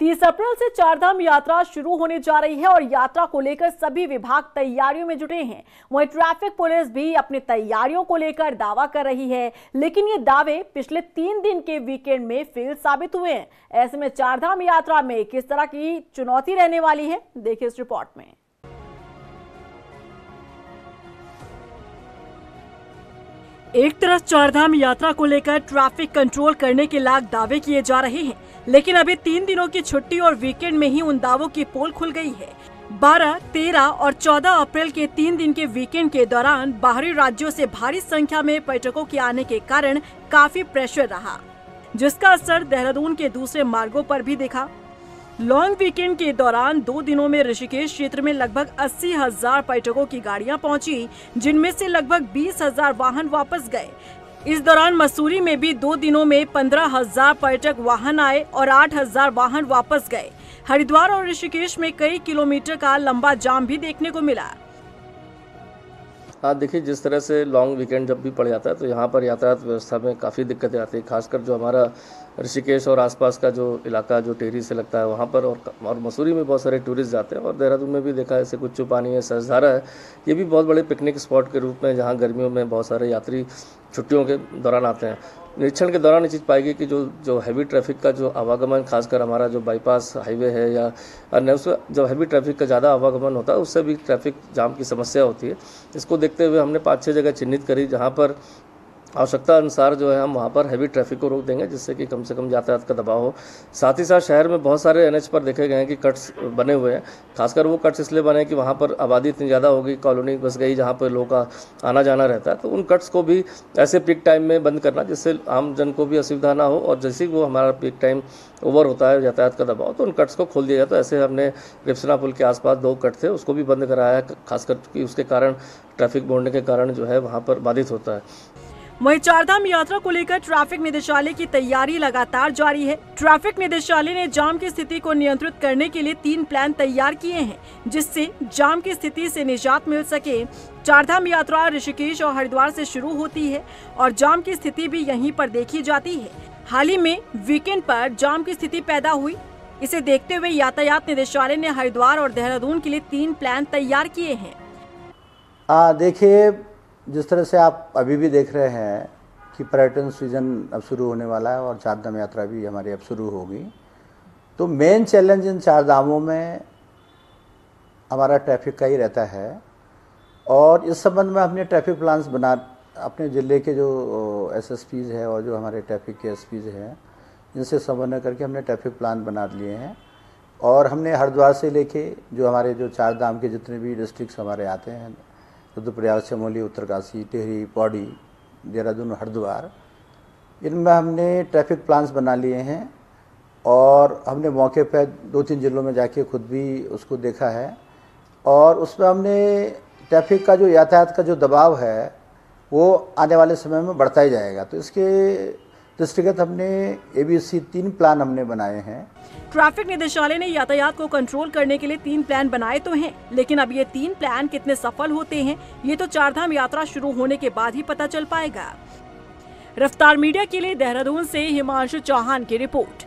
30 अप्रैल से चारधाम यात्रा शुरू होने जा रही है और यात्रा को लेकर सभी विभाग तैयारियों में जुटे हैं। वहीं ट्रैफिक पुलिस भी अपनी तैयारियों को लेकर दावा कर रही है, लेकिन ये दावे पिछले 3 दिन के वीकेंड में फेल साबित हुए हैं। ऐसे में चारधाम यात्रा में किस तरह की चुनौती रहने वाली है, देखिए इस रिपोर्ट में। एक तरफ चारधाम यात्रा को लेकर ट्रैफिक कंट्रोल करने के लाख दावे किए जा रहे हैं, लेकिन अभी 3 दिनों की छुट्टी और वीकेंड में ही उन दावों की पोल खुल गई है। 12, 13 और 14 अप्रैल के 3 दिन के वीकेंड के दौरान बाहरी राज्यों से भारी संख्या में पर्यटकों के आने के कारण काफी प्रेशर रहा, जिसका असर देहरादून के दूसरे मार्गों पर भी दिखा। लॉन्ग वीकेंड के दौरान 2 दिनों में ऋषिकेश क्षेत्र में लगभग 80,000 पर्यटकों की गाड़ियां पहुंची, जिनमें से लगभग 20,000 वाहन वापस गए। इस दौरान मसूरी में भी 2 दिनों में 15,000 पर्यटक वाहन आए और 8,000 वाहन वापस गए। हरिद्वार और ऋषिकेश में कई किलोमीटर का लंबा जाम भी देखने को मिला। हाँ, देखिए, जिस तरह से लॉन्ग वीकेंड जब भी पड़ जाता है तो यहाँ पर यातायात व्यवस्था में काफ़ी दिक्कतें आती है। खासकर जो हमारा ऋषिकेश और आसपास का जो इलाका जो टेहरी से लगता है वहाँ पर और मसूरी में बहुत सारे टूरिस्ट जाते हैं, और देहरादून में भी देखा है, ऐसे कुच्चू पानी है, सहस्त्रधारा है, ये भी बहुत बड़े पिकनिक स्पॉट के रूप में जहाँ गर्मियों में बहुत सारे यात्री छुट्टियों के दौरान आते हैं। निरीक्षण के दौरान ये चीज़ पाई गई कि जो हैवी ट्रैफिक का जो आवागमन, खासकर हमारा जो बाईपास हाईवे है या अन्य, उसमें जो हैवी ट्रैफिक का ज़्यादा आवागमन होता है उससे भी ट्रैफिक जाम की समस्या होती है। इसको देखते हुए हमने 5-6 जगह चिन्हित करी जहाँ पर आवश्यकता अनुसार जो है हम वहाँ पर हैवी ट्रैफिक को रोक देंगे, जिससे कि कम से कम यातायात का दबाव हो। साथ ही साथ शहर में बहुत सारे NH पर देखे गए हैं कि कट्स बने हुए हैं। खासकर वो कट्स इसलिए बने कि वहाँ पर आबादी इतनी ज़्यादा होगी, कॉलोनी बस गई जहाँ पर लोगों का आना जाना रहता है, तो उन कट्स को भी ऐसे पीक टाइम में बंद करना जिससे आम जन को भी असुविधा ना हो, और जैसे ही वो हमारा पीक टाइम ओवर होता है यातायात का दबाव, तो उन कट्स को खोल दिया जाता है। ऐसे हमने रिप्सना पुल के आसपास 2 कट थे, उसको भी बंद कराया, खासकर कि उसके कारण ट्रैफिक बढ़ने के कारण जो है वहाँ पर बाधित होता है। वहीं चारधाम यात्रा को लेकर ट्रैफिक निदेशालय की तैयारी लगातार जारी है। ट्रैफिक निदेशालय ने जाम की स्थिति को नियंत्रित करने के लिए 3 प्लान तैयार किए हैं, जिससे जाम की स्थिति से निजात मिल सके। चारधाम यात्रा ऋषिकेश और हरिद्वार से शुरू होती है और जाम की स्थिति भी यहीं पर देखी जाती है। हाल ही में वीकेंड पर जाम की स्थिति पैदा हुई। इसे देखते हुए यातायात निदेशालय ने हरिद्वार और देहरादून के लिए 3 प्लान तैयार किए हैं। देखिए, जिस तरह से आप अभी भी देख रहे हैं कि पर्यटन सीजन अब शुरू होने वाला है और चारधाम यात्रा भी हमारी अब शुरू होगी, तो मेन चैलेंज इन 4 धामों में हमारा ट्रैफिक का ही रहता है। और इस संबंध में हमने ट्रैफिक प्लान्स बना, अपने ज़िले के जो SSPs है और जो हमारे ट्रैफिक के SPs हैं, इनसे समन्वय करके हमने ट्रैफिक प्लान बना लिए हैं। और हमने हरिद्वार से लेके जो हमारे जो 4 धाम के जितने भी डिस्ट्रिक्ट्स हमारे आते हैं, रुद्रप्रयाग, चमोली, उत्तरकाशी, टिहरी, पौड़ी, देहरादून, हरिद्वार, इनमें हमने ट्रैफिक प्लान्स बना लिए हैं। और हमने मौके पर 2-3 जिलों में जाके खुद भी उसको देखा है, और उसमें हमने ट्रैफिक का जो यातायात का जो दबाव है वो आने वाले समय में बढ़ता ही जाएगा। तो इसके दृष्टिगत हमने ABC 3 प्लान हमने बनाए हैं। ट्रैफिक निदेशालय ने यातायात को कंट्रोल करने के लिए 3 प्लान बनाए तो हैं, लेकिन अब ये 3 प्लान कितने सफल होते हैं ये तो चारधाम यात्रा शुरू होने के बाद ही पता चल पाएगा। रफ्तार मीडिया के लिए देहरादून से हिमांशु चौहान की रिपोर्ट।